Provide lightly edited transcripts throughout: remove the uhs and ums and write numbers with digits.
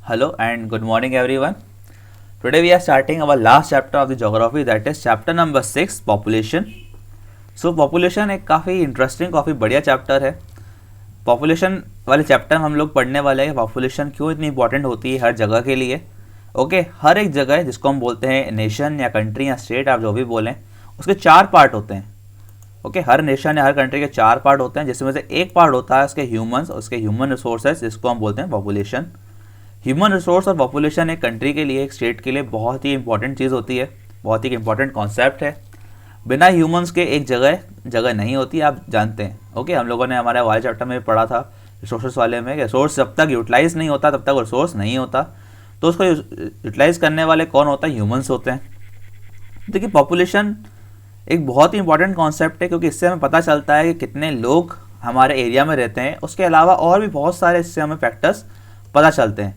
Hello and good morning everyone. Today we are starting our last chapter of the geography, that is chapter number 6 population. So population एक काफ़ी interesting काफ़ी बढ़िया chapter है. Population वाले chapter में हम लोग पढ़ने वाले हैं पॉपुलेशन क्यों इतनी इंपॉर्टेंट होती है हर जगह के लिए. ओके हर एक जगह जिसको हम बोलते हैं नेशन या कंट्री या स्टेट, आप जो भी बोलें, उसके 4 पार्ट होते हैं. ओके हर नेशन या हर कंट्री के 4 पार्ट होते हैं, जिसमें से एक पार्ट होता है उसके ह्यूमंस, उसके ह्यूमन रिसोर्सेज, जिसको हम बोलते हैं पॉपुलेशन. ह्यूमन रिसोर्स और पॉपुलेशन एक कंट्री के लिए, एक स्टेट के लिए बहुत ही इंपॉर्टेंट चीज़ होती है, बहुत ही इंपॉर्टेंट कॉन्सेप्ट है. बिना ह्यूमंस के एक जगह नहीं होती, आप जानते हैं. ओके हम लोगों ने हमारे वाले चैप्टर में पढ़ा था रिसोर्सेज वाले में, रिसोर्स जब तक यूटिलाइज नहीं होता तब तक रिसोर्स नहीं होता. तो उसको यूटिलाइज करने वाले कौन होता है? ह्यूमंस होते हैं. देखिए पॉपुलेशन एक बहुत ही इंपॉर्टेंट कॉन्सेप्ट है, क्योंकि इससे हमें पता चलता है कि कितने लोग हमारे एरिया में रहते हैं. उसके अलावा और भी बहुत सारे इससे हमें फैक्टर्स पता चलते हैं.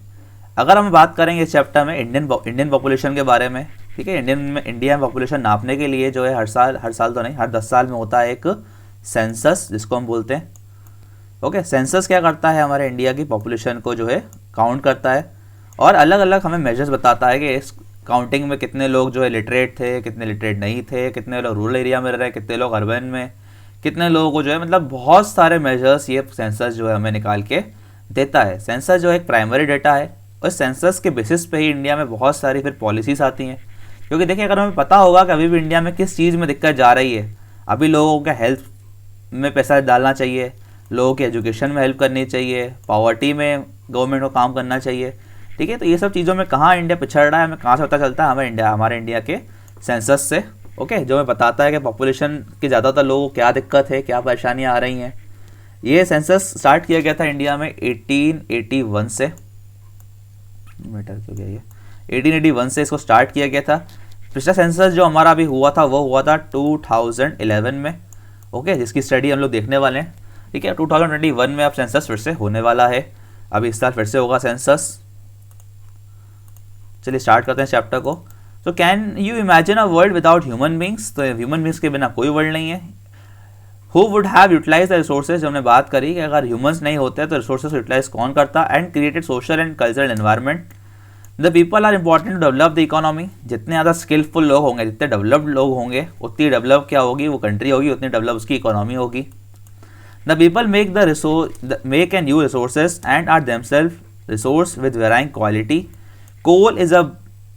अगर हम बात करेंगे इस चैप्टर में इंडियन पॉपुलेशन के बारे में, ठीक है, इंडिया में पॉपुलेशन नापने के लिए जो है हर साल तो नहीं, हर 10 साल में होता है एक सेंसस, जिसको हम बोलते हैं. ओके सेंसस क्या करता है? हमारे इंडिया की पॉपुलेशन को जो है काउंट करता है और अलग अलग हमें मेजर्स बताता है कि इस काउंटिंग में कितने लोग जो है लिटरेट थे, कितने लिटरेट नहीं थे, कितने लोग रूरल एरिया में रह रहे हैं, कितने लोग अर्बन में, कितने लोगों को जो है, मतलब बहुत सारे मेजर्स ये सेंसस जो है हमें निकाल के देता है. सेंसस जो एक प्राइमरी डेटा है और सेंसस के बेसिस पे ही इंडिया में बहुत सारी फिर पॉलिसीज़ आती हैं. क्योंकि देखिए अगर हमें पता होगा कि अभी भी इंडिया में किस चीज़ में दिक्कत जा रही है, अभी लोगों के हेल्थ में पैसा डालना चाहिए, लोगों के एजुकेशन में हेल्प करनी चाहिए, पॉवर्टी में गवर्नमेंट को काम करना चाहिए, ठीक है, तो ये सब चीज़ों में कहाँ इंडिया पिछड़ रहा है हमें कहाँ से पता चलता है? हमारे इंडिया के सेंसस से. ओके जो हमें बताता है कि पॉपुलेशन के ज़्यादातर लोगों को क्या दिक्कत है, क्या परेशानियाँ आ रही हैं. ये सेंसस स्टार्ट किया गया था इंडिया में 1881 से, मीटर क्यों गया ये, 1881 से इसको स्टार्ट किया गया था. पिछला सेंसस जो हमारा अभी हुआ था वो हुआ था 2011 में. ओके जिसकी स्टडी हम लोग देखने वाले हैं, ठीक है. 2021 में अब सेंसस फिर से होने वाला है, अभी इस साल फिर से होगा सेंसस. चलिए स्टार्ट करते हैं चैप्टर को. तो can you imagine a world without human beings? तो ह्यूमन बींग्स के बिना कोई वर्ल्ड नहीं है. Who would have utilize the resources? जो हमने बात करी कि अगर ह्यूमंस नहीं होते तो रिसोर्सेज यूटिलाइज कौन करता? And created social and cultural environment. The people are important to develop the economy. जितने ज़्यादा स्किलफुल लोग होंगे, जितने डेवलप्ड लोग होंगे, उतनी डेवलप क्या होगी वो कंट्री होगी, उतनी डेवलप उसकी इकोनॉमी होगी. The people make and use resources and are themself resource with varying quality. Coal is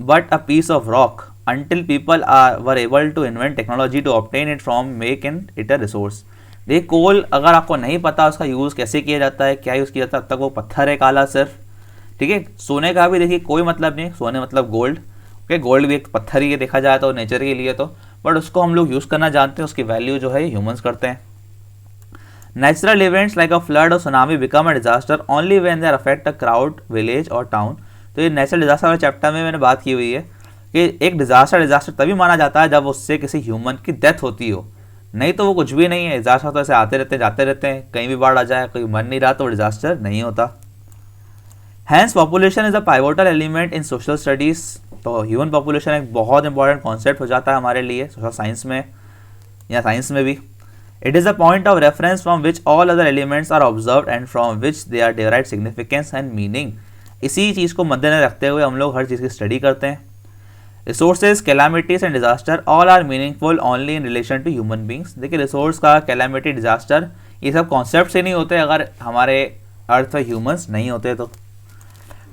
but a piece of rock until people were able to invent technology to obtain it from making it a resource. देखिए कोल अगर आपको नहीं पता उसका use कैसे किया जाता है, क्या यूज़ किया जाता है, अब तक वो पत्थर है काला सिर्फ, ठीक है. सोने का भी देखिए कोई मतलब नहीं, सोने मतलब गोल्ड. ओके गोल्ड भी एक पत्थर ही देखा जाए तो नेचर के लिए, तो बट उसको हम लोग यूज़ करना जानते हैं, उसकी वैल्यू जो है ह्यूमंस करते हैं. Natural events like a flood और tsunami become a disaster only when they are affect a crowd, village और टाउन. तो ये नेचुरल डिजास्टर वाले चैप्टर में मैंने बात की हुई है कि एक डिजास्टर तभी माना जाता है जब उससे किसी ह्यूमन की डेथ होती हो, नहीं तो वो कुछ भी नहीं है. डिजास्टर तो ऐसे आते रहते हैं जाते रहते हैं, कहीं भी बाढ़ आ जाए, कोई मर नहीं रहा तो वो डिजास्टर नहीं होता. Hence population is a pivotal element in social studies. तो ह्यूमन पॉपुलेशन एक बहुत इंपॉर्टेंट कॉन्सेप्ट हो जाता है हमारे लिए सोशल साइंस में या साइंस में भी. It is a point of reference from which all other elements are observe and from which they are derive significance and meaning. इसी चीज़ को मद्देनजर रखते हुए हम लोग हर चीज़ की स्टडी करते हैं. Resources, calamities and disaster all are meaningful only in relation to human beings. देखिए रिसोर्स का, कैलामिटी, डिजास्टर, ये सब कॉन्सेप्ट से नहीं होते अगर हमारे अर्थ में ह्यूमंस नहीं होते तो.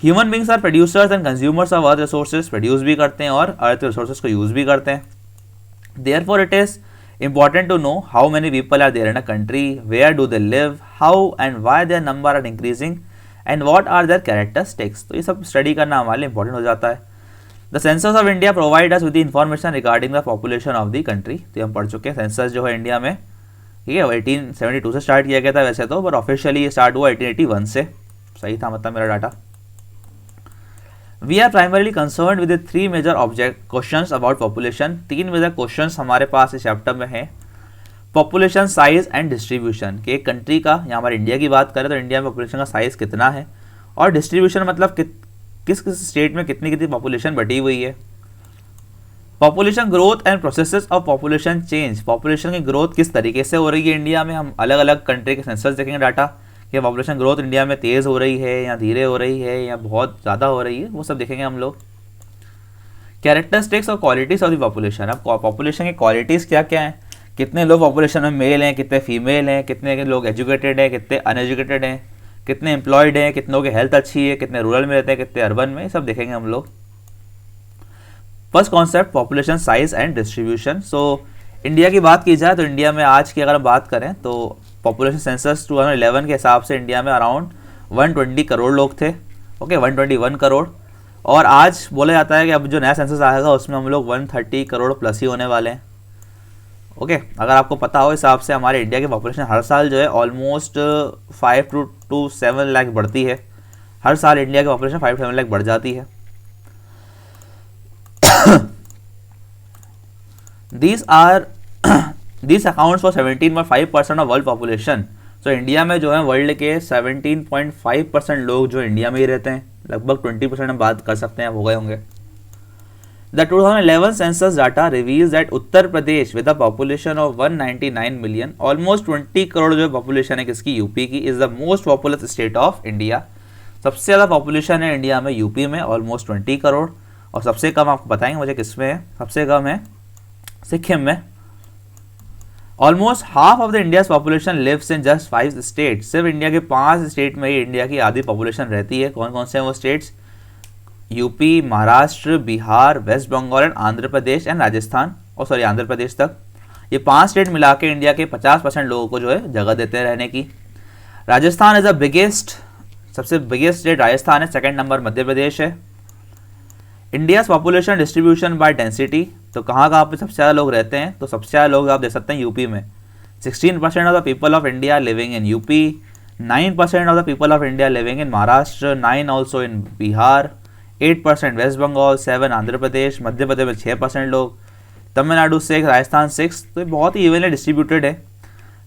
Human beings are producers and consumers of earth resources. Produce भी करते हैं और अर्थ रिसोर्सेज को यूज़ भी करते हैं. Therefore it is important to know how many people are there in a country, where do they live, how and why their number are increasing and what are their characteristics. तो ये सब study करना हमारे लिए important हो जाता है. The census of India provide us with the information regarding the population of the country. तो हम पढ़ चुके हैं सेंसस जो है इंडिया में, ठीक है, 1872 से स्टार्ट किया गया था वैसे तो, पर ऑफिशियली ये स्टार्ट हुआ 1881 से. सही था मतलब मेरा data. We are primarily concern with 3 major object questions about population. 3 major questions हमारे पास इस चैप्टर में हैं. पॉपुलेशन साइज एंड डिस्ट्रीब्यूशन, कि एक कंट्री का, या हमारे इंडिया की बात करें तो इंडिया में पॉपुलेशन का साइज़ कितना है, और डिस्ट्रीब्यूशन मतलब किस किस स्टेट में कितनी कितनी पॉपुलेशन बढ़ी हुई है. Population growth and processes of population change. Population की ग्रोथ किस तरीके से हो रही है इंडिया में, हम अलग अलग कंट्री के सेंसस देखेंगे डाटा कि पॉपुलेशन ग्रोथ इंडिया में तेज़ हो रही है या धीरे हो रही है या बहुत ज़्यादा हो रही है, वो सब देखेंगे हम लोग। कैरेक्टरिस्टिक्स और क्वालिटीज़ ऑफ द पॉपुलेशन, अब पॉपुलेशन की क्वालिटीज़ क्या क्या हैं, कितने लोग पॉपुलेशन में मेल हैं, कितने फीमेल हैं, कितने लोग एजुकेटेड हैं, कितने अनएजुकेटेड हैं, कितने एम्प्लॉयड हैं, कितनों की हेल्थ अच्छी है, कितने रूरल में रहते हैं, कितने अर्बन में, सब देखेंगे हम लोग। First concept population size and distribution. So India की बात की जाए तो इंडिया में आज की अगर हम बात करें तो पॉपुलेशन सेंसस 2011 के हिसाब से इंडिया में अराउंड 120 करोड़ लोग थे, ओके 121 करोड़। और आज बोला जाता है कि अब जो नया सेंसस आएगा उसमें हम लोग 130 करोड़ प्लस ही होने वाले हैं, ओके। अगर आपको पता हो हिसाब से हमारे इंडिया की पॉपुलेशन हर साल जो है ऑलमोस्ट 5 to 7 लाख बढ़ती है, हर साल इंडिया की पॉपुलेशन 5 to 7 लाख बढ़ जाती है। These accounts for 17.5% of world population. तो इंडिया में जो है वर्ल्ड के 17.5% लोग जो इंडिया में ही रहते हैं, लगभग 20% हम बात कर सकते हैं, हो गए होंगे। The 2011 census data reveals that Uttar Pradesh with a population of 199 million, almost 20 crore जो पॉपुलेशन है किसकी, यूपी की, is the most populous state of India। सबसे ज़्यादा पॉपुलेशन है इंडिया में यूपी में, ऑलमोस्ट 20 करोड़। और सबसे कम आपको बताएंगे मुझे किस में है, सबसे कम है सिक्किम में। Almost half of the India's population lives in just 5 state. सिर्फ इंडिया के 5 स्टेट में ही इंडिया की आधी पॉपुलेशन रहती है। कौन कौन से हैं वो states, UP, Maharashtra, Bihar, West Bengal and Andhra Pradesh and Rajasthan, और सॉरी आंध्र प्रदेश तक। ये 5 स्टेट मिला के इंडिया के 50% लोगों को जो है जगह देते हैं रहने की। राजस्थान इज द बिगेस्ट, सबसे बिगेस्ट स्टेट राजस्थान है, सेकंड नंबर मध्य प्रदेश है। India's population distribution by density, तो कहाँ कहाँ पे सबसे ज़्यादा लोग रहते हैं, तो सबसे ज़्यादा लोग आप देख सकते हैं यूपी में। 16% of the people of India living in UP, 9% of the people of India living in Maharashtra, 9 also in Bihar, 8% West Bengal, 7 Andhra Pradesh, Madhya Pradesh में 6% लोग, तमिलनाडु 6, राजस्थान 6। तो ये बहुत ही इवनली डिस्ट्रीब्यूटेड है।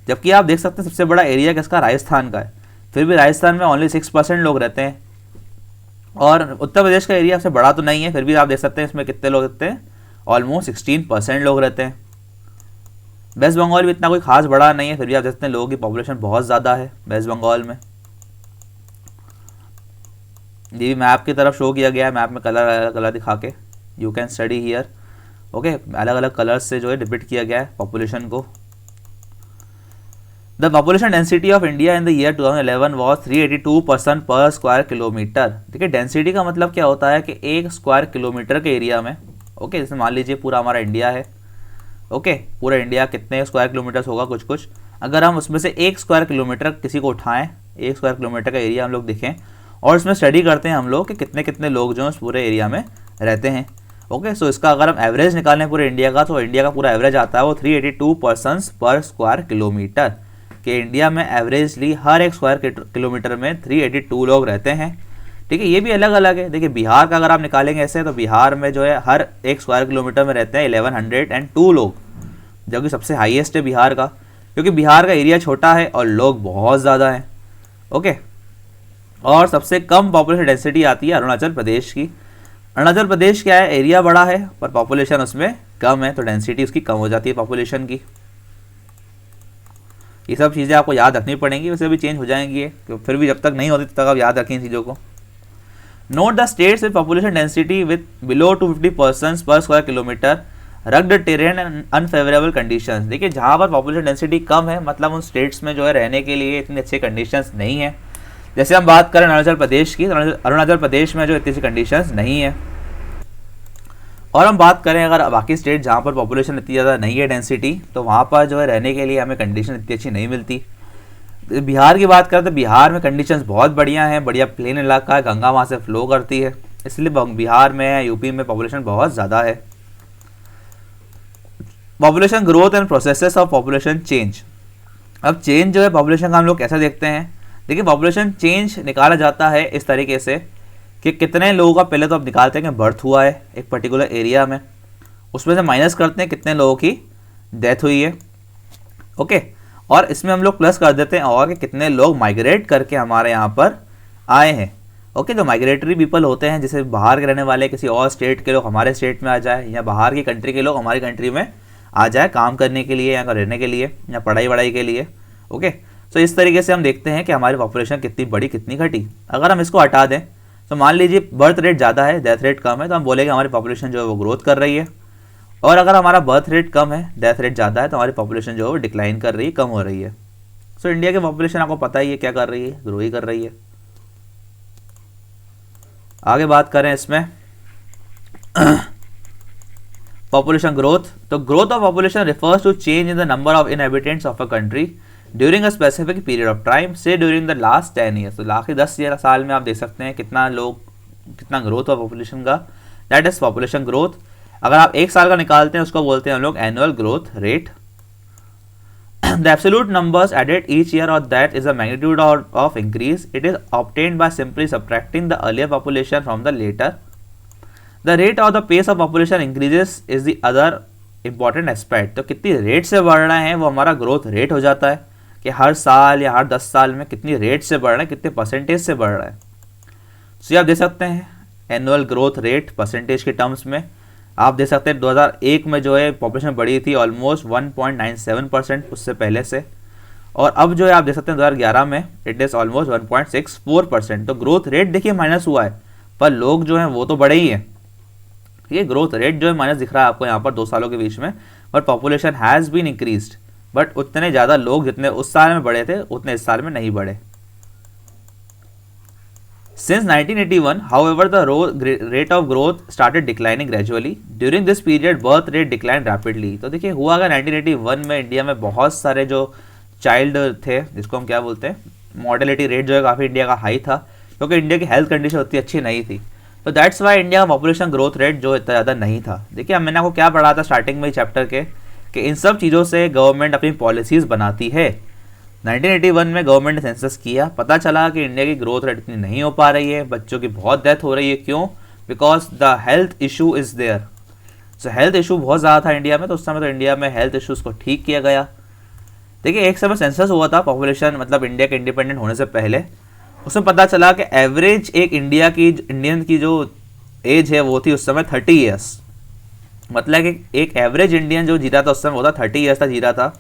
जबकि आप देख सकते हैं सबसे बड़ा एरिया किसका, राजस्थान का है, फिर भी राजस्थान में ओनली 6% लोग रहते हैं। और उत्तर प्रदेश का एरिया सबसे बड़ा तो नहीं है, फिर भी आप देख सकते हैं इसमें कितने लोग रहते हैं, ऑलमोस्ट 16% लोग रहते हैं। वेस्ट बंगाल भी इतना कोई खास बड़ा नहीं है, फिर भी आप देख सकते हैं लोगों की पॉपुलेशन बहुत ज़्यादा है वेस्ट बंगाल में। ये भी मैप की तरफ शो किया गया है, मैप में कलर दिखा के, you can study here, okay. अलग अलग कलर्स से जो है डिपिक्ट किया गया है पॉपुलेशन को। The population density of India in the year 2011 was 382 person पर स्क्वायर किलोमीटर। देखिए डेंसिटी का मतलब क्या होता है कि 1 स्क्वायर किलोमीटर के एरिया में, ओके, जैसे मान लीजिए पूरा हमारा इंडिया है, ओके, पूरा इंडिया कितने स्क्वायर किलोमीटर्स होगा, कुछ कुछ, अगर हम उसमें से 1 स्क्वायर किलोमीटर किसी को उठाएं, 1 स्क्वायर किलोमीटर का एरिया हम लोग देखें और इसमें स्टडी करते हैं हम लोग कि कितने कितने लोग जो हैं उस पूरे एरिया में रहते हैं, ओके। सो इसका अगर हम एवरेज निकालें पूरे इंडिया का, तो इंडिया का पूरा एवरेज आता है वो 382 पर्सनस पर स्क्वायर किलोमीटर, कि इंडिया में एवरेजली हर 1 स्क्वायर किलोमीटर में 382 लोग रहते हैं, ठीक है। ये भी अलग अलग है। देखिए बिहार का अगर आप निकालेंगे ऐसे, तो बिहार में जो है हर 1 स्क्वायर किलोमीटर में रहते हैं 1102 लोग, जो कि सबसे हाईएस्ट है बिहार का, क्योंकि बिहार का एरिया छोटा है और लोग बहुत ज़्यादा हैं, ओके। और सबसे कम पॉपुलेशन डेंसिटी आती है अरुणाचल प्रदेश की। अरुणाचल प्रदेश क्या है, एरिया बड़ा है पर पॉपुलेशन उसमें कम है, तो डेंसिटी उसकी कम हो जाती है पॉपुलेशन की। ये सब चीज़ें आपको याद रखनी पड़ेंगी, वैसे भी चेंज हो जाएंगी ये, फिर भी जब तक नहीं होती तब तक आप याद रखें इन चीज़ों को। Note the states with population density with below 250 persons per square kilometre, rugged terrain and unfavourable conditions. देखिए जहाँ पर पॉपुलेशन डेंसिटी कम है, मतलब उन स्टेट्स में जो है रहने के लिए इतनी अच्छी कंडीशंस नहीं है। जैसे हम बात करें अरुणाचल प्रदेश की, अरुणाचल प्रदेश में जो इतनी सी कंडीशंस नहीं है। और हम बात करें अगर बाकी स्टेट जहाँ पर पॉपुलेशन इतनी ज़्यादा नहीं है डेंसिटी, तो वहाँ पर जो है रहने के लिए हमें कंडीशन इतनी अच्छी नहीं मिलती। बिहार की बात करें तो बिहार में कंडीशंस बहुत बढ़िया हैं, बढ़िया प्लेन इलाका है, गंगा वहाँ से फ्लो करती है, इसलिए बिहार में यूपी में पॉपुलेशन बहुत ज़्यादा है। Population growth and processes of population change. अब चेंज जो है पॉपुलेशन का हम लोग कैसे देखते हैं, देखिए पॉपुलेशन चेंज निकाला जाता है इस तरीके से कि कितने लोगों का पहले तो आप निकालते हैं कि बर्थ हुआ है एक पर्टिकुलर एरिया में, उसमें से माइनस करते हैं कितने लोगों की डेथ हुई है, ओके। और इसमें हम लोग प्लस कर देते हैं और कि कितने लोग माइग्रेट करके हमारे यहाँ पर आए हैं, ओके। जो माइग्रेटरी पीपल होते हैं, जैसे बाहर के रहने वाले किसी और स्टेट के लोग हमारे स्टेट में आ जाए, या बाहर की कंट्री के लोग हमारी कंट्री में आ जाए काम करने के लिए या रहने के लिए या पढ़ाई वढ़ाई के लिए, ओके। सो इस तरीके से हम देखते हैं कि हमारी पॉपुलेशन कितनी बढ़ी कितनी घटी। अगर हम इसको हटा दें तो मान लीजिए बर्थ रेट ज़्यादा है, डेथ रेट कम है, तो हम बोलेंगे हमारी पॉपुलेशन जो है वो ग्रोथ कर रही है। और अगर हमारा बर्थ रेट कम है, डेथ रेट ज़्यादा है, तो हमारी पॉपुलेशन जो है वो डिक्लाइन कर रही है, कम हो रही है। सो इंडिया की पॉपुलेशन आपको पता ही है क्या कर रही है, ग्रो ही कर रही है। आगे बात करें इसमें पॉपुलेशन ग्रोथ, तो growth of population refers to change in the number of inhabitants of a country during a specific period of time, say during the last 10 years. तो आखिरी 10 साल में आप देख सकते हैं कितना ग्रोथ हुआ पॉपुलेशन का, दैट इज पॉपुलेशन ग्रोथ। अगर आप एक साल का निकालते हैं उसको बोलते हैं हम लोग annual growth rate. The absolute numbers added each year or that is the magnitude of increase. It is obtained by simply subtracting the earlier population from the later. The rate or the pace of population increases is the other important aspect. तो कितनी rate से बढ़ रहे हैं वो हमारा growth rate हो जाता है, कि हर साल या हर 10 साल में कितनी रेट से बढ़ रहे हैं, कितने परसेंटेज से बढ़ रहा है। तो ये आप देख सकते हैं एनुअल ग्रोथ रेट परसेंटेज के टर्म्स में आप देख सकते हैं 2001 में जो है पॉपुलेशन बढ़ी थी ऑलमोस्ट 1.97%, उससे पहले से, और अब जो है आप देख सकते हैं 2011 में इट इज़ ऑलमोस्ट 1.64%। तो ग्रोथ रेट देखिए माइनस हुआ है, पर लोग जो हैं वो तो बढ़े ही हैं। ये ग्रोथ रेट जो है माइनस दिख रहा है आपको यहाँ पर 2 सालों के बीच में, but population has been increased, but उतने ज़्यादा लोग जितने उस साल में बढ़े थे उतने इस साल में नहीं बढ़े। Since 1981, however, the rate of growth started declining gradually. During this period, birth rate declined rapidly. तो देखिए हुआ अगर 1981 में इंडिया में बहुत सारे जो चाइल्ड थे, जिसको हम क्या बोलते हैं, मॉर्टेलिटी रेट जो है काफ़ी इंडिया का हाई था, क्योंकि इंडिया की हेल्थ कंडीशन उतनी अच्छी नहीं थी। तो दैट्स वाई इंडिया का पॉपुलेशन ग्रोथ रेट जो इतना ज़्यादा नहीं था। देखिए अब मैंने आपको क्या पढ़ा था स्टार्टिंग में चैप्टर के, कि इन सब चीज़ों से गवर्नमेंट अपनी पॉलिसीज़ बनाती है। 1981 में गवर्नमेंट ने सेंसस किया, पता चला कि इंडिया की ग्रोथ रेट इतनी नहीं हो पा रही है, बच्चों की बहुत डेथ हो रही है। क्यों? Because the health issue is there. So health issue बहुत ज़्यादा था इंडिया में, तो उस समय तो इंडिया में हेल्थ इशूज़ को ठीक किया गया। देखिए एक समय सेंसस हुआ था पॉपुलेशन, मतलब इंडिया के इंडिपेंडेंट होने से पहले, उसमें पता चला कि एवरेज एक इंडियन की जो एज है वो थी उस समय 30 ईयर्स। मतलब कि एक एवरेज इंडियन जो जीता था उस समय वो था 30 ईयर्स तक जीता था।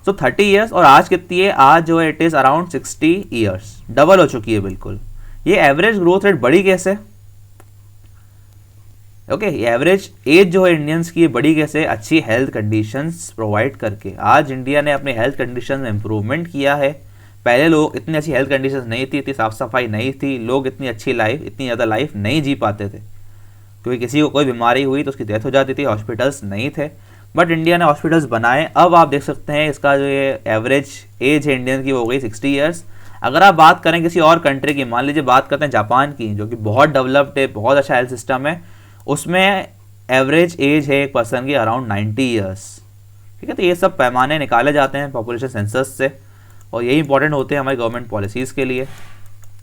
तो 30 ईयर्स, और आज कितनी है, आज जो है it is around 60 years, double हो चुकी है बिल्कुल। ये एवरेज ग्रोथ रेट बढ़ी कैसे? ओके, एवरेज एज जो है इंडियंस की बढ़ी कैसे? अच्छी हेल्थ कंडीशंस प्रोवाइड करके। आज इंडिया ने अपनी हेल्थ कंडीशन में इम्प्रूवमेंट किया है। पहले लोग इतनी अच्छी हेल्थ कंडीशंस नहीं थी, इतनी साफ सफाई नहीं थी, लोग इतनी अच्छी लाइफ, इतनी ज़्यादा लाइफ नहीं जी पाते थे, क्योंकि किसी को कोई बीमारी हुई तो उसकी डेथ हो जाती थी, हॉस्पिटल्स नहीं थे। बट इंडिया ने हॉस्पिटल्स बनाए। अब आप देख सकते हैं इसका जो ये एवरेज एज है इंडियन की वो हो गई 60 ईयर्स। अगर आप बात करें किसी और कंट्री की, मान लीजिए बात करते हैं जापान की, जो कि बहुत डेवलप्ड है, बहुत अच्छा हेल्थ सिस्टम है, उसमें एवरेज एज है एक पर्सन की अराउंड 90 ईयर्स। ठीक है, तो ये सब पैमाने निकाले जाते हैं पॉपुलेशन सेंसस से, और यही इंपॉर्टेंट होते हैं हमारी गवर्नमेंट पॉलिसीज़ के लिए।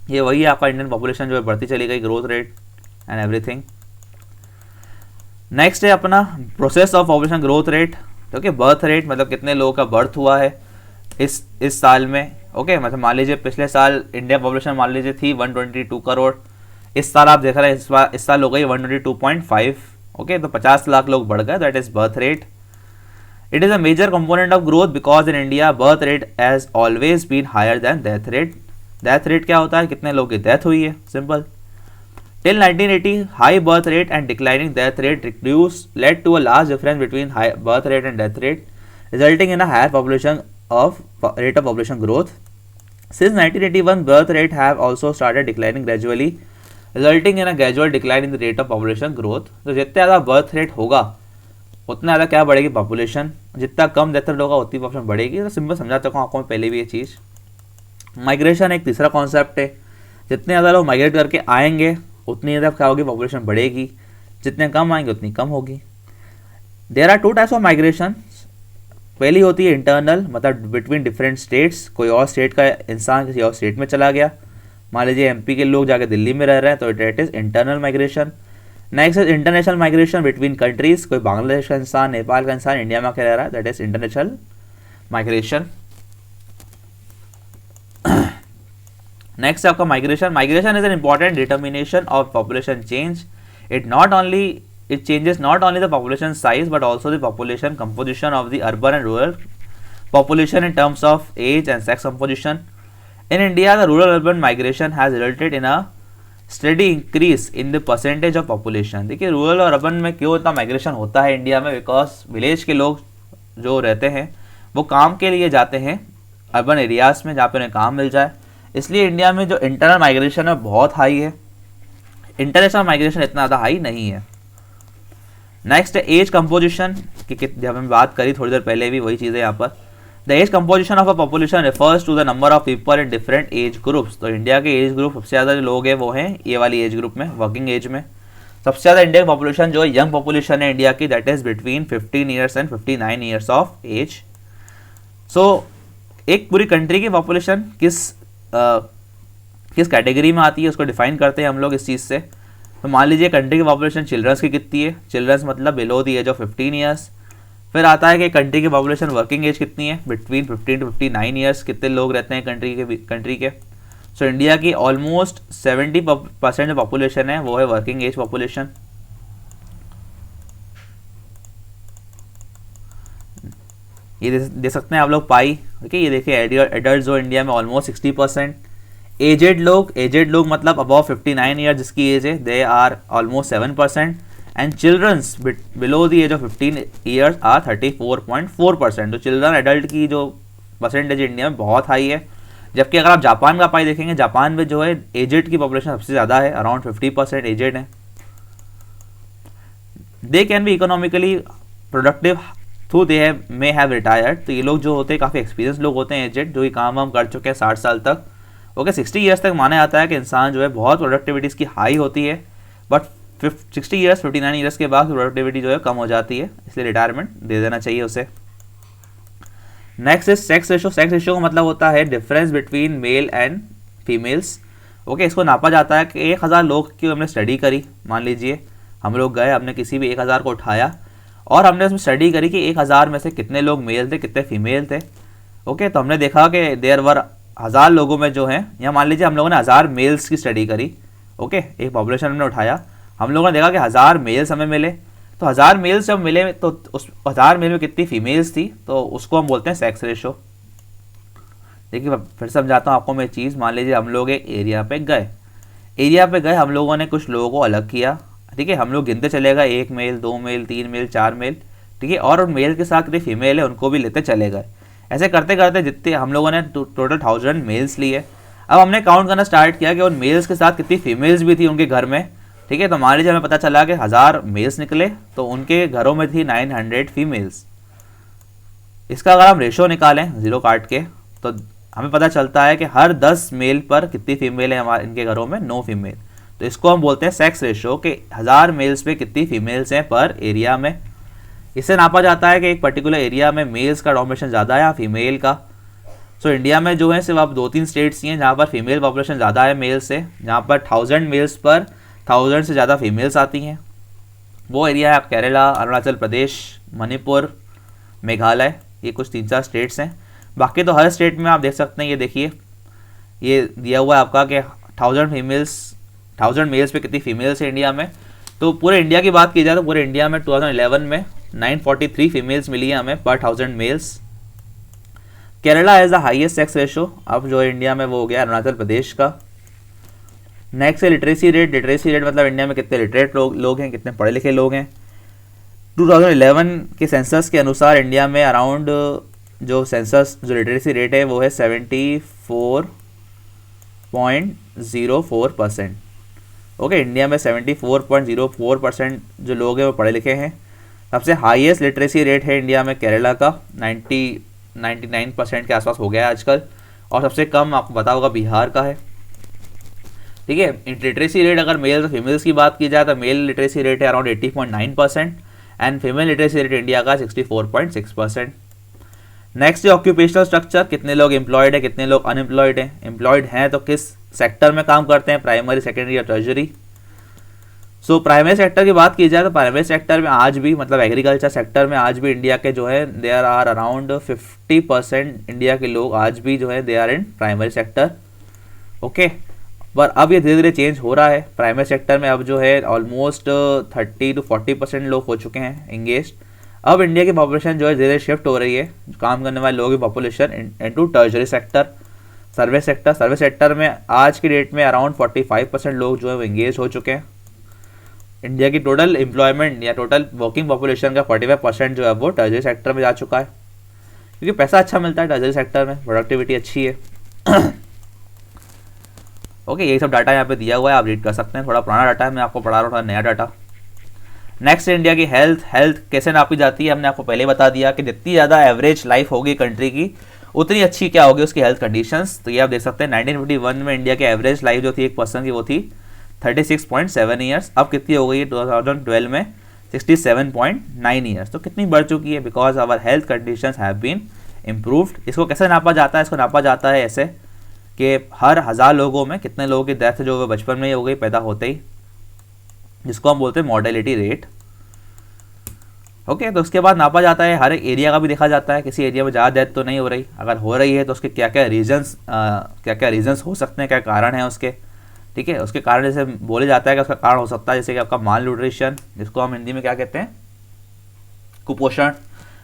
ये वही है आपका इंडियन पॉपुलेशन जो है बढ़ती चली गई, growth rate and everything. Next है अपना process of population growth rate. Okay, birth rate मतलब कितने लोगों का बर्थ हुआ है इस साल में। ओके, मतलब मान लीजिए पिछले साल इंडिया पॉपुलेशन मान लीजिए थी 122 करोड़, इस साल आप देख रहे हैं इस साल हो गई 122.5। ओके, तो 50 लाख लोग बढ़ गए, that is birth rate. It is a major component of growth because in India birth rate has always been higher than death rate. Death rate क्या होता है? कितने लोगों की डेथ हुई है, simple. Till 1980, high birth rate and declining death rate led to a large difference between high birth rate and death rate, resulting in a higher rate of population growth. Since 1981, birth rate have also started declining gradually, resulting in a gradual decline in the rate of population growth. तो जितना ज़्यादा birth rate होगा उतना ज़्यादा क्या बढ़ेगी population, जितना कम death rate होगा उतनी पॉपुलेशन बढ़ेगी। तो सिंपल समझा चुका हूँ आपको मैं पहले भी ये चीज़। माइग्रेशन एक तीसरा कॉन्सेप्ट है, जितने ज़्यादा लोग माइग्रेट करके आएंगे उतनी ज़्यादा क्या होगी, पॉपुलेशन बढ़ेगी। जितने कम आएंगे उतनी कम होगी। There are 2 types of migration. पहली होती है इंटरनल, मतलब बिटवीन डिफरेंट स्टेट्स, कोई और स्टेट का इंसान किसी और स्टेट में चला गया, मान लीजिए एमपी के लोग जाके दिल्ली में रह रहे हैं, तो that is internal migration. Next is international migration between countries, कोई बांग्लादेश का इंसान, नेपाल का इंसान इंडिया में आके रह रहा है, that is international migration. Next आपका migration. Migration is an important determination of population change. It changes not only the population size but also the population composition of the urban and rural population in terms of age and sex composition. In India, the rural-urban migration has resulted in a steady increase in the percentage of population. देखिए rural और urban में क्यों इतना migration होता है India में, because village के लोग जो रहते हैं वो काम के लिए जाते हैं अर्बन एरियाज में जहाँ पे उन्हें काम मिल जाए, इसलिए इंडिया में जो इंटरनल माइग्रेशन है बहुत हाई है, इंटरनेशनल माइग्रेशन इतना ज़्यादा हाई नहीं है। नेक्स्ट है एज कंपोजिशन की, जब हम बात करी थोड़ी देर पहले भी वही चीज़ है यहाँ पर। The age composition of a population refers to the number of people in different age groups. तो इंडिया के एज ग्रुप सबसे ज़्यादा जो लोग हैं वो हैं ये वाली एज ग्रुप में, वर्किंग एज में। सबसे ज़्यादा इंडिया की पॉपुलेशन जो है यंग पॉपुलेशन है इंडिया की, that is between 15 years and 59 years of age. So एक पूरी कंट्री की पॉपुलेशन किस कैटेगरी में आती है उसको डिफाइन करते हैं हम लोग इस चीज़ से। तो मान लीजिए कंट्री की पॉपुलेशन चिल्ड्रंस की कितनी है, चिल्ड्रंस मतलब below the age of 15 years. फिर आता है कि कंट्री की पॉपुलेशन वर्किंग एज कितनी है, बिटवीन 15 टू 59 ईयर्स कितने लोग रहते हैं कंट्री के। सो इंडिया की ऑलमोस्ट 70% जो पॉपुलेशन है वो है वर्किंग एज पॉपुलेशन। ये दे सकते हैं आप लोग पाई, ठीक है। ये देखिए एडल्ट जो इंडिया में ऑलमोस्ट 60%, एजेड लोग मतलब अबव 59 ईयर जिसकी एज है they are almost 7%, and childrens below the age of 15 years are 34.4%। तो चिल्ड्रन एडल्ट की जो परसेंटेज इंडिया में बहुत हाई है। जबकि अगर आप जापान का पाई देखेंगे, जापान में जो है एजेड की पॉपुलेशन सबसे ज़्यादा है, अराउंड 50% एजेड है। They can be economically productive through they may have retired. तो ये लोग जो होते हैं काफ़ी एक्सपीरियंस लोग होते हैं एजेड, जो ये काम वाम कर चुके हैं 60 साल तक। ओके 60 ईयर्स तक माना जाता है कि इंसान जो है बहुत प्रोडक्टिविटी इसकी हाई होती है, बट 60 ईयर्स 59 ईयर्स के बाद प्रोडक्टिविटी जो है कम हो जाती है, इसलिए रिटायरमेंट दे देना चाहिए उसे। Next is sex ratio. Sex ratio का मतलब होता है difference between male and females. Okay इसको नापा जाता है कि 1000 लोग की हमने स्टडी करी, मान लीजिए हम लोग गए, हमने किसी भी 1000 को उठाया और हमने उसमें स्टडी करी कि 1000 में से कितने लोग मेल थे कितने फीमेल थे। ओके तो हमने देखा कि देयर वर 1000 लोगों में जो है, या मान लीजिए हम लोगों ने 1000 मेल्स की स्टडी करी। ओके एक पॉपुलेशन हमने उठाया, हम लोगों ने देखा कि 1000 मेल्स हमें मिले। तो 1000 मेल्स जब मिले तो उस 1000 मेल में कितनी फीमेल्स थी, तो उसको हम बोलते हैं सेक्स रेशो। देखिए फिर समझाता हूँ आपको मैं चीज़। मान लीजिए हम लोग एक एरिया पे गए, हम लोगों ने कुछ लोगों को अलग किया, ठीक है। हम लोग गिनते चले गए 1 मेल 2 मेल 3 मेल 4 मेल, ठीक है। और उन मेल के साथ कितनी फीमेल है उनको भी लेते चले गए। ऐसे करते करते जितने हम लोगों ने टोटल 1000 मेल्स लिए। अब हमने काउंट करना स्टार्ट किया कि उन मेल्स के साथ कितनी फीमेल्स भी थी उनके घर में, ठीक है। तो मान लीजिए हमें पता चला कि 1000 मेल्स निकले तो उनके घरों में थी 900 फीमेल्स। इसका अगर हम रेशो निकालें 0 काट के तो हमें पता चलता है कि हर 10 मेल पर कितनी फीमेल है हमारे इनके घरों में, 9 फीमेल। तो इसको हम बोलते हैं सेक्स रेशो कि 1000 मेल्स पे कितनी फीमेल्स हैं पर एरिया में। इससे नापा जाता है कि एक पर्टिकुलर एरिया में मेल्स का डोमिनेशन ज़्यादा है या फीमेल का। सो इंडिया में जो है सिर्फ आप 2-3 स्टेट्स ही हैं जहाँ पर फीमेल पॉपुलेशन ज़्यादा है मेल से, जहाँ पर 1000 मेल्स पर 1000 से ज़्यादा फीमेल्स आती हैं। वो एरिया है आप केरला, अरुणाचल प्रदेश, मणिपुर, मेघालय, ये कुछ 3-4 स्टेट्स हैं। बाकी तो हर स्टेट में आप देख सकते हैं, ये देखिए ये दिया हुआ है आपका कि 1000 मेल्स पे कितनी फीमेल्स है इंडिया में। तो पूरे इंडिया की बात की जाए तो पूरे इंडिया में 2011 में 943 फीमेल्स मिली है हमें पर 1000 males. Kerala has the highest sex ratio, अब जो है इंडिया में वो हो गया अरुणाचल प्रदेश का। नेक्स्ट है लिटरेसी रेट। लिटरेसी रेट मतलब इंडिया में कितने लिटरेट लोग हैं, कितने पढ़े लिखे लोग हैं। 2011 के सेंसस के अनुसार इंडिया में अराउंड जो लिटरेसी रेट है वो है 74.04%। ओके इंडिया में 74.04% जो लोग हैं वो पढ़े लिखे हैं। सबसे हाईएस्ट लिटरेसी रेट है इंडिया में केरला का, 99% के आसपास हो गया है आजकल। और सबसे कम आपको पता होगा बिहार का है, ठीक है। लिटरेसी रेट अगर मेल और फीमेल्स की बात की जाए तो मेल लिटरेसी रेट है around 80.9% and female literacy rate India का 64.6%। नेक्स्ट है ऑक्यूपेशनल स्ट्रक्चर, कितने लोग एम्प्लॉयड है कितने लोग अनएम्प्लॉयड हैं। एम्प्लॉयड हैं तो किस सेक्टर में काम करते हैं, प्राइमरी, सेकेंडरी या टर्जरी। सो प्राइमरी सेक्टर की बात की जाए तो प्राइमरी सेक्टर में आज भी मतलब एग्रीकल्चर सेक्टर में आज भी इंडिया के जो है देयर आर अराउंड 50% इंडिया के लोग आज भी जो है they are in primary sector. Okay पर अब ये धीरे धीरे चेंज हो रहा है। प्राइमरी सेक्टर में अब जो है ऑलमोस्ट 30 to 40% लोग हो चुके हैं इंगेज। अब इंडिया की पॉपुलेशन जो है धीरे शिफ्ट हो रही है, काम करने वाले लोगों की population into tertiary sector, service sector में आज की डेट में अराउंड 45% लोग जो है वो इंगेज हो चुके हैं। इंडिया की टोटल एम्प्लॉयमेंट या टोटल वर्किंग पॉपुलेशन का 45% जो है वो टर्शरी सेक्टर में जा चुका है, क्योंकि पैसा अच्छा मिलता है टर्शरी सेक्टर में, प्रोडक्टिविटी अच्छी है। ओके, यही सब डाटा यहाँ पे दिया हुआ है, आप रीड कर सकते हैं। थोड़ा पुराना डाटा है, मैं आपको पढ़ा रहा हूँ थोड़ा नया डाटा। नेक्स्ट इंडिया की हेल्थ कैसे नापी जाती है, हमने आपको पहले बता दिया कि जितनी ज़्यादा एवरेज लाइफ होगी कंट्री की उतनी अच्छी क्या होगी उसकी हेल्थ कंडीशंस। तो ये आप देख सकते हैं 1951 में इंडिया की एवरेज लाइफ जो थी एक पर्सन की वो थी 36.7 ईयर्स, अब कितनी हो गई है 2012 में 67.9 ईयर्स। तो कितनी बढ़ चुकी है, because our health conditions have been improved. इसको कैसे नापा जाता है, इसको नापा जाता है ऐसे कि हर 1000 लोगों में कितने लोगों की डेथ जो है बचपन में ही हो गई, पैदा होते ही, जिसको हम बोलते हैं मॉर्टेलिटी रेट। ओके, तो उसके बाद नापा जाता है, हर एक एरिया का भी देखा जाता है, किसी एरिया में ज़्यादा डेथ तो नहीं हो रही, अगर हो रही है तो उसके क्या क्या रीजंस हो सकते हैं, क्या कारण है उसके। ठीक है, उसके कारण जैसे बोले जाता है कि उसका कारण हो सकता है जैसे कि आपका माल न्यूट्रिशन, जिसको हम हिंदी में क्या कहते हैं, कुपोषण।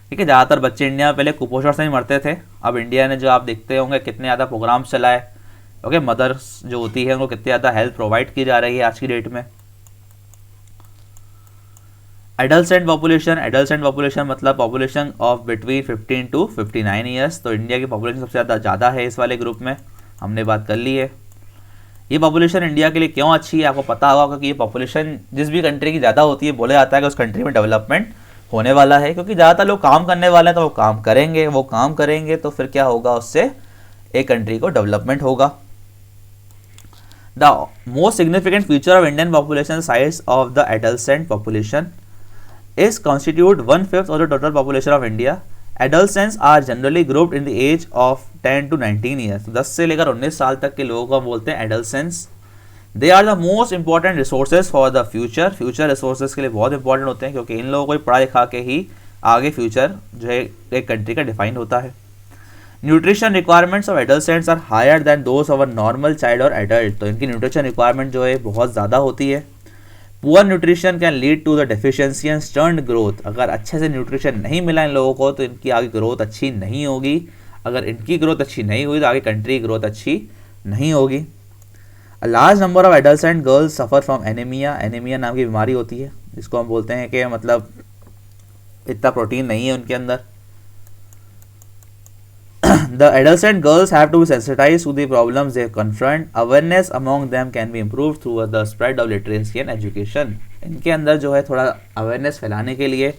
ठीक है, ज़्यादातर बच्चे इंडिया में पहले कुपोषण से ही मरते थे। अब इंडिया ने जो आप देखते होंगे कितने ज़्यादा प्रोग्राम्स चलाए। ओके, मदर्स जो होती है उनको कितनी ज़्यादा हेल्प प्रोवाइड की जा रही है आज की डेट में। एडल्ट पॉपुलेशन मतलब population of between 15 to 59 years. तो इंडिया की पॉपुलेशन सबसे ज़्यादा है इस वाले ग्रुप में, हमने बात कर ली है। ये पॉपुलेशन इंडिया के लिए क्यों अच्छी है आपको पता होगा, क्योंकि ये पॉपुलेशन जिस भी कंट्री की ज़्यादा होती है बोला जाता है कि उस कंट्री में डेवलपमेंट होने वाला है, क्योंकि ज़्यादातर लोग काम करने वाले हैं तो वो काम करेंगे तो फिर क्या होगा, उससे एक कंट्री को डेवलपमेंट होगा। The most significant feature of Indian population size of the adult population is constitute 1/5 of the total population of India. Adolescents are generally grouped in the age of 10 to 19 years. 10 से लेकर 19 साल तक के लोगों को हम बोलते हैं adolescents. They are the most important resources for the future. Future resources के लिए बहुत इंपॉर्टेंट होते हैं, क्योंकि इन लोगों को पढ़ा लिखा के ही आगे फ्यूचर जो है एक कंट्री का डिफाइन होता है। Nutrition requirements of adolescents are higher than those of a normal child और एडल्ट। तो इनकी न्यूट्रिशन रिक्वायरमेंट जो है बहुत ज़्यादा होती है। Poor nutrition can lead to the deficiency and stunted growth. अगर अच्छे से न्यूट्रिशन नहीं मिला इन लोगों को तो इनकी आगे ग्रोथ अच्छी नहीं होगी। अगर इनकी ग्रोथ अच्छी नहीं हुई तो आगे कंट्री की ग्रोथ अच्छी नहीं होगी। A large number of adults and girls suffer from anaemia. Anaemia नाम की बीमारी होती है, जिसको हम बोलते हैं कि मतलब इतना प्रोटीन नहीं है उनके अंदर। The adults and girls have to be sensitized to the problems they confront. Awareness among them can be improved through the spread of literacy and education. इनके अंदर जो है थोड़ा अवेयरनेस फैलाने के लिए,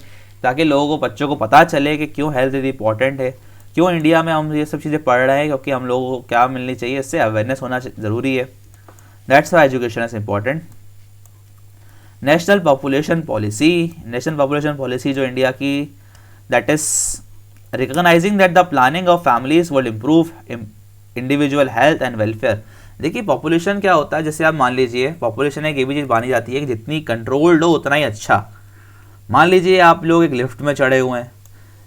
ताकि लोगों को, बच्चों को पता चले कि क्यों हेल्थ इतनी इंपॉर्टेंट है, क्यों इंडिया में हम ये सब चीज़ें पढ़ रहे हैं, क्योंकि हम लोगों को क्या मिलनी चाहिए, इससे अवेयरनेस होना ज़रूरी है। That's why education is important. National population policy जो इंडिया की, that is recognizing that the planning of families will improve individual health and welfare. देखिए पॉपुलेशन क्या होता है, जैसे आप मान लीजिए पॉपुलेशन एक ये भी चीज़ मानी जाती है कि जितनी कंट्रोल्ड हो उतना ही अच्छा। मान लीजिए आप लोग एक लिफ्ट में चढ़े हुए हैं,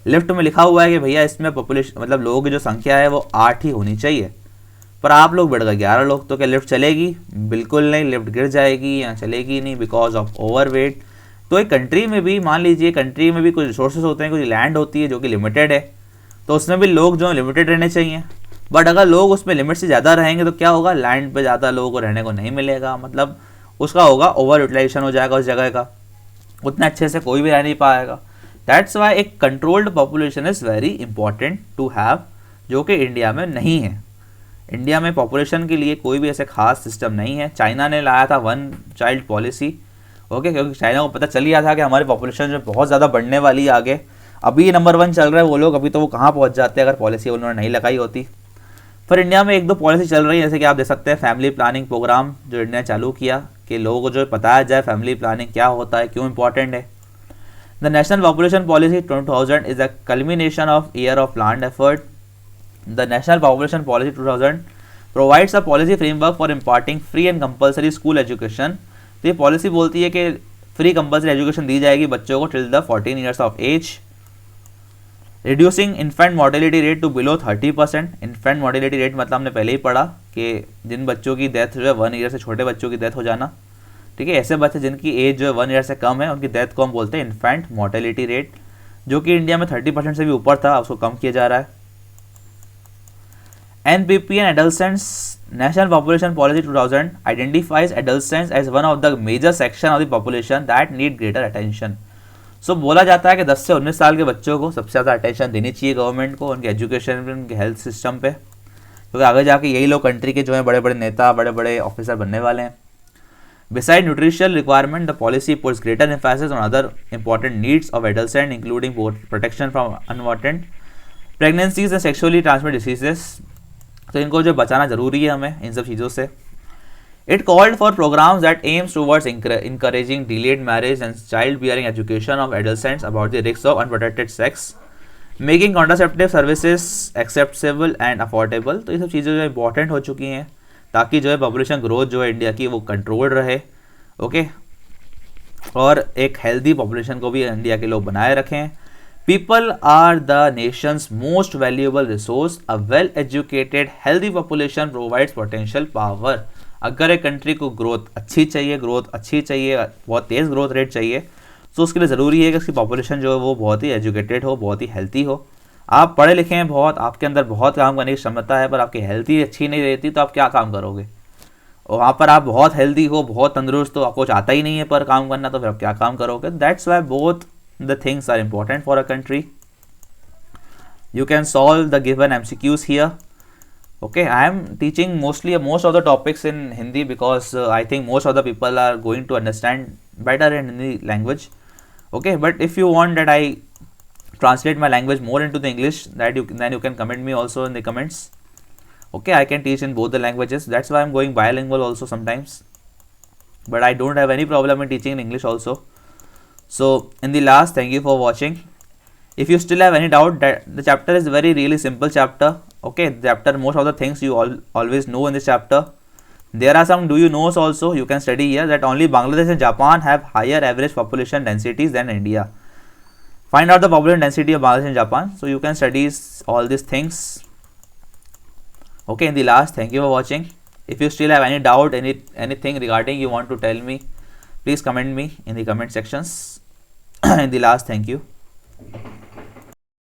लिफ्ट में लिखा हुआ है कि भैया इसमें पॉपुलेशन मतलब लोगों की जो संख्या है वो 8 ही होनी चाहिए, पर आप लोग बढ़ गए 11 लोग, तो क्या लिफ्ट चलेगी? बिल्कुल नहीं, लिफ्ट गिर जाएगी या चलेगी नहीं, बिकॉज ऑफ ओवरवेट। तो एक कंट्री में भी मान लीजिए, कंट्री में भी कुछ रिसोर्सेज होते हैं, कुछ लैंड होती है जो कि लिमिटेड है, तो उसमें भी लोग जो है लिमिटेड रहने चाहिए। बट अगर लोग उसमें लिमिट से ज़्यादा रहेंगे तो क्या होगा, लैंड पे ज़्यादा लोगों को रहने को नहीं मिलेगा, मतलब उसका होगा ओवर यूटिलाइजेशन हो जाएगा उस जगह का, उतना अच्छे से कोई भी रह नहीं पाएगा। दैट्स वाई एक controlled population is very important to have, जो कि इंडिया में नहीं है। इंडिया में पॉपुलेशन के लिए कोई भी ऐसे खास सिस्टम नहीं है। चाइना ने लाया था 1 चाइल्ड पॉलिसी, ओके, क्योंकि चाइना को पता चल गया था कि हमारी पॉपुलेशन जो बहुत ज़्यादा बढ़ने वाली है आगे। अभी नंबर 1 चल रहा है वो लोग, अभी तो वो कहाँ पहुँच जाते अगर पॉलिसी उन्होंने नहीं लगाई होती। फिर इंडिया में 1-2 पॉलिसी चल रही है, जैसे कि आप देख सकते हैं फैमिली प्लानिंग प्रोग्राम जो इंडिया ने चालू किया, कि लोगों को जो बताया जाए फैमिली प्लानिंग क्या होता है, क्यों इंपॉर्टेंट है। The national population policy 2000 is a culmination of year of planned effort. The national population policy 2000 provides a policy framework for imparting free and compulsory school education. तो ये पॉलिसी बोलती है कि फ्री कंपल्सरी एजुकेशन दी जाएगी बच्चों को till the 14 years of age. Reducing infant mortality rate to below 30%। Infant mortality rate मतलब हमने पहले ही पढ़ा कि जिन बच्चों की डेथ जो है 1 ईयर से छोटे बच्चों की डेथ हो जाना, ठीक है, ऐसे बच्चे जिनकी एज जो है 1 ईयर से कम है उनकी डेथ को हम बोलते हैं इन्फेंट मॉर्टेलिटी रेट। जो कि इंडिया में 30% से भी ऊपर था, उसको कम किया जा रहा है। NPP and Adolescents National Population Policy 2000 identifies adolescents as one of the major section of the population that need greater attention. सो बोला जाता है कि 10 से 19 साल के बच्चों को सबसे ज़्यादा अटेंशन देनी चाहिए गवर्नमेंट को, उनके एजुकेशन पे, उनके हेल्थ सिस्टम पे, क्योंकि आगे जाके यही लोग कंट्री के जो है बड़े बड़े नेता, बड़े बड़े ऑफिसर बनने वाले हैं। Beside nutritional requirement, the policy puts greater emphasis on other important needs of adolescents, including protection from unwanted pregnancies and sexually transmitted diseases. तो इनको जो बचाना ज़रूरी है हमें इन सब चीज़ों से। It called for programs that aims towards encouraging delayed marriage and child-bearing education of adolescents about the risks of unprotected sex, making contraceptive services accessible and affordable. तो ये सब चीज़ें जो इंपॉर्टेंट हो चुकी हैं ताकि जो है पॉपुलेशन ग्रोथ जो है इंडिया की वो कंट्रोल रहे, ओके, और एक हेल्दी पॉपुलेशन को भी इंडिया के लोग बनाए रखें। People are the nations most valuable resource, a well educated healthy population provides potential power. अगर एक कंट्री को ग्रोथ अच्छी चाहिए, बहुत तेज़ ग्रोथ रेट चाहिए, तो उसके लिए ज़रूरी है कि उसकी पॉपुलेशन जो है वो बहुत ही एजुकेटेड हो, बहुत ही हेल्थी हो। आप पढ़े लिखे हैं बहुत, आपके अंदर बहुत काम करने की क्षमता है, पर आपकी हेल्थ ही अच्छी नहीं रहती तो आप क्या काम करोगे। और वहाँ पर आप बहुत हेल्दी हो, बहुत तंदुरुस्त हो, आपको कुछ आता ही नहीं है पर काम करना, तो फिर आप क्या काम करोगे। That's why both the things are important for a country. You can solve the given MCQs here. Okay, I am teaching most of the topics in Hindi because I think most of the people are going to understand better in Hindi language. Okay, but if you want that I translate my language more into the English, then you can comment me also in the comments. Okay, I can teach in both the languages. That's why I'm going bilingual also sometimes. But I don't have any problem in teaching in English also. So in the last, thank you for watching. If you still have any doubt, that the chapter is really simple chapter. Okay, the chapter, most of the things you always know in this chapter. There are some do you knows also you can study here, that only Bangladesh and Japan have higher average population densities than India. Find out the population density of Bangladesh and Japan, so you can study all these things. Okay, in the last, thank you for watching. If you still have any doubt, anything regarding you want to tell me, please comment me in the comment sections. In the last, thank you.